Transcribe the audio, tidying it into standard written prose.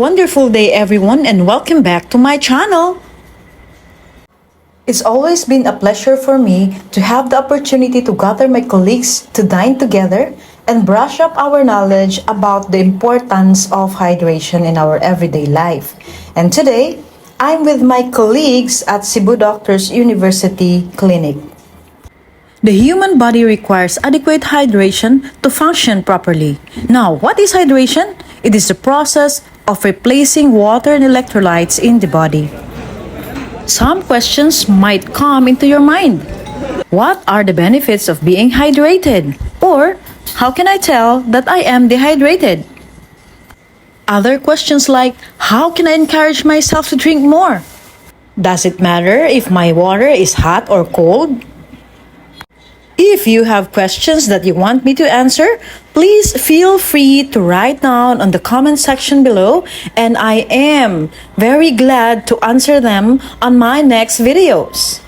wonderful day everyone and welcome back to my channel. It's always been a pleasure for me to have the opportunity to gather my colleagues to dine together and brush up our knowledge about the importance of hydration in our everyday life. And today, I'm with my colleagues at Cebu Doctors University Clinic. The human body requires adequate hydration to function properly. Now, what is hydration? It is the process of replacing water and electrolytes in the body. Some questions might come into your mind. What are the benefits of being hydrated? Or, how can I tell that I am dehydrated? Other questions like, how can I encourage myself to drink more? Does it matter if my water is hot or cold? If you have questions that you want me to answer, please feel free to write down on the comment section below, and I am very glad to answer them on my next videos.